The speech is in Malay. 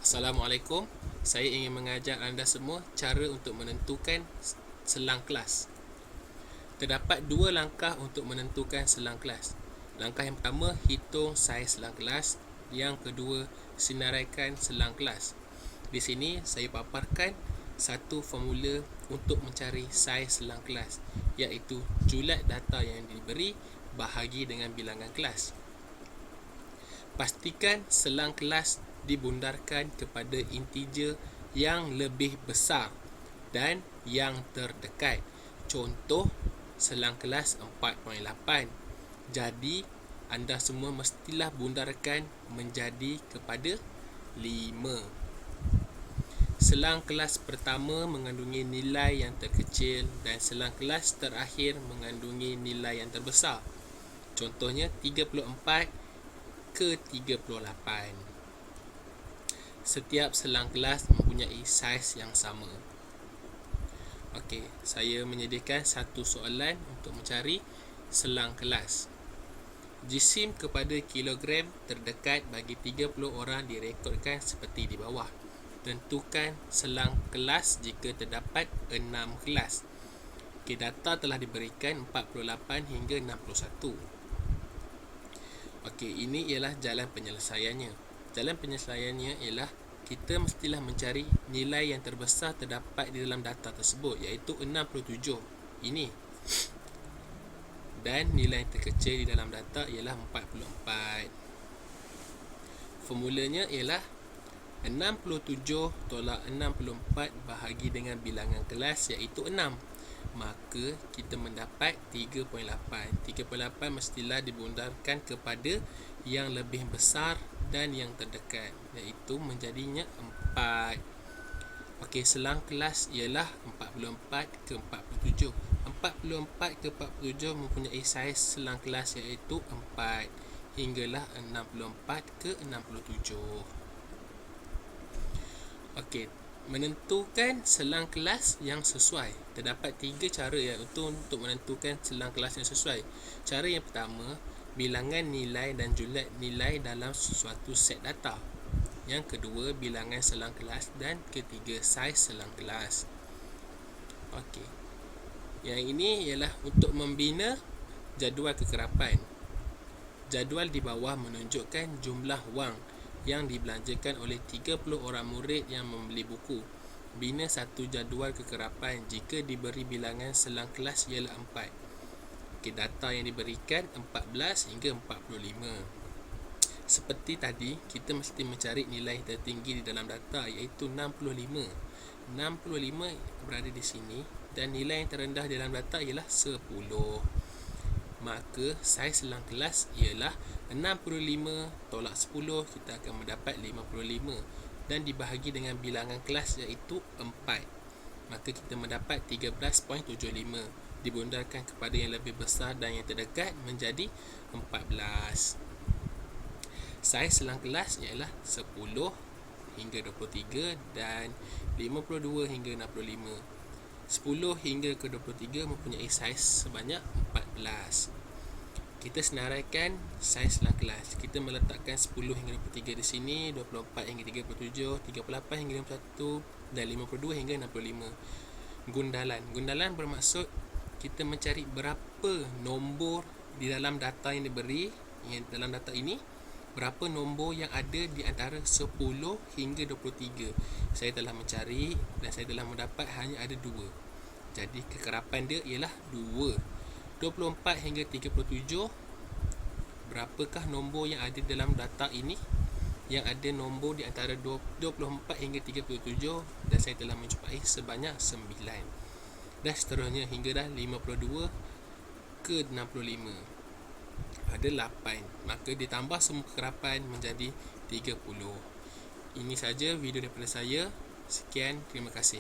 Assalamualaikum. Saya ingin mengajar anda semua cara untuk menentukan selang kelas. Terdapat dua langkah untuk menentukan selang kelas. Langkah yang pertama, hitung saiz selang kelas. Yang kedua, senaraikan selang kelas. Di sini saya paparkan satu formula untuk mencari saiz selang kelas, iaitu julat data yang diberi bahagi dengan bilangan kelas. Pastikan selang kelas dibundarkan kepada integer yang lebih besar dan yang terdekat. Contoh, selang kelas 4.8. Jadi, anda semua mestilah bundarkan menjadi kepada 5. Selang kelas pertama mengandungi nilai yang terkecil dan selang kelas terakhir mengandungi nilai yang terbesar. Contohnya 34 ke 38. Setiap selang kelas mempunyai saiz yang sama. Okey, saya menyediakan satu soalan untuk mencari selang kelas. Jisim kepada kilogram terdekat bagi 30 orang direkodkan seperti di bawah. Tentukan selang kelas jika terdapat 6 kelas. Okey, data telah diberikan 48 hingga 61. Okey, ini ialah jalan penyelesaiannya. Jalan penyelesaiannya ialah kita mestilah mencari nilai yang terbesar terdapat di dalam data tersebut, iaitu 67 ini. Dan nilai yang terkecil di dalam data ialah 44. Formulanya ialah 67 tolak 64 bahagi dengan bilangan kelas, iaitu 6. Maka kita mendapat 3.8. 3.8 mestilah dibundarkan kepada yang lebih besar dan yang terdekat, iaitu menjadinya 4. Okey, selang kelas ialah 44 ke 47. 44 ke 47 mempunyai saiz selang kelas, iaitu 4 hinggalah 64 ke 67. Okey, menentukan selang kelas yang sesuai. Terdapat 3 cara untuk menentukan selang kelas yang sesuai. Cara yang pertama, bilangan nilai dan julat nilai dalam suatu set data. Yang kedua, bilangan selang kelas. Dan ketiga, saiz selang kelas. Okey, yang ini ialah untuk membina jadual kekerapan. Jadual di bawah menunjukkan jumlah wang yang dibelanjakan oleh 30 orang murid yang membeli buku. Bina satu jadual kekerapan jika diberi bilangan selang kelas ialah 4. Okey, data yang diberikan 14 hingga 45. Seperti tadi, kita mesti mencari nilai tertinggi di dalam data, iaitu 65. 65 berada di sini dan nilai yang terendah di dalam data ialah 10. Maka saiz selang kelas ialah 65 tolak 10, kita akan mendapat 55 dan dibahagi dengan bilangan kelas, iaitu 4. Maka kita mendapat 13.75. Dibundarkan kepada yang lebih besar dan yang terdekat menjadi 14. Saiz selang kelas ialah 10 hingga 23 dan 52 hingga 65. 10 hingga ke 23 mempunyai saiz sebanyak 14. Kita senaraikan saiz selang kelas. Kita meletakkan 10 hingga 23 di sini, 24 hingga 37, 38 hingga 51 dan 52 hingga 65. Gundalan bermaksud kita mencari berapa nombor di dalam data yang diberi, dalam data ini, berapa nombor yang ada di antara 10 hingga 23. Saya telah mencari dan saya telah mendapat hanya ada 2. Jadi kekerapan dia ialah 2. 24 hingga 37, berapakah nombor yang ada dalam data ini? Yang ada nombor di antara 24 hingga 37 dan saya telah menjumpai sebanyak 9. Dan seterusnya hingga dah 52 ke 65. Ada 8. Maka ditambah semua kekerapan menjadi 30. Ini saja video daripada saya. Sekian, terima kasih.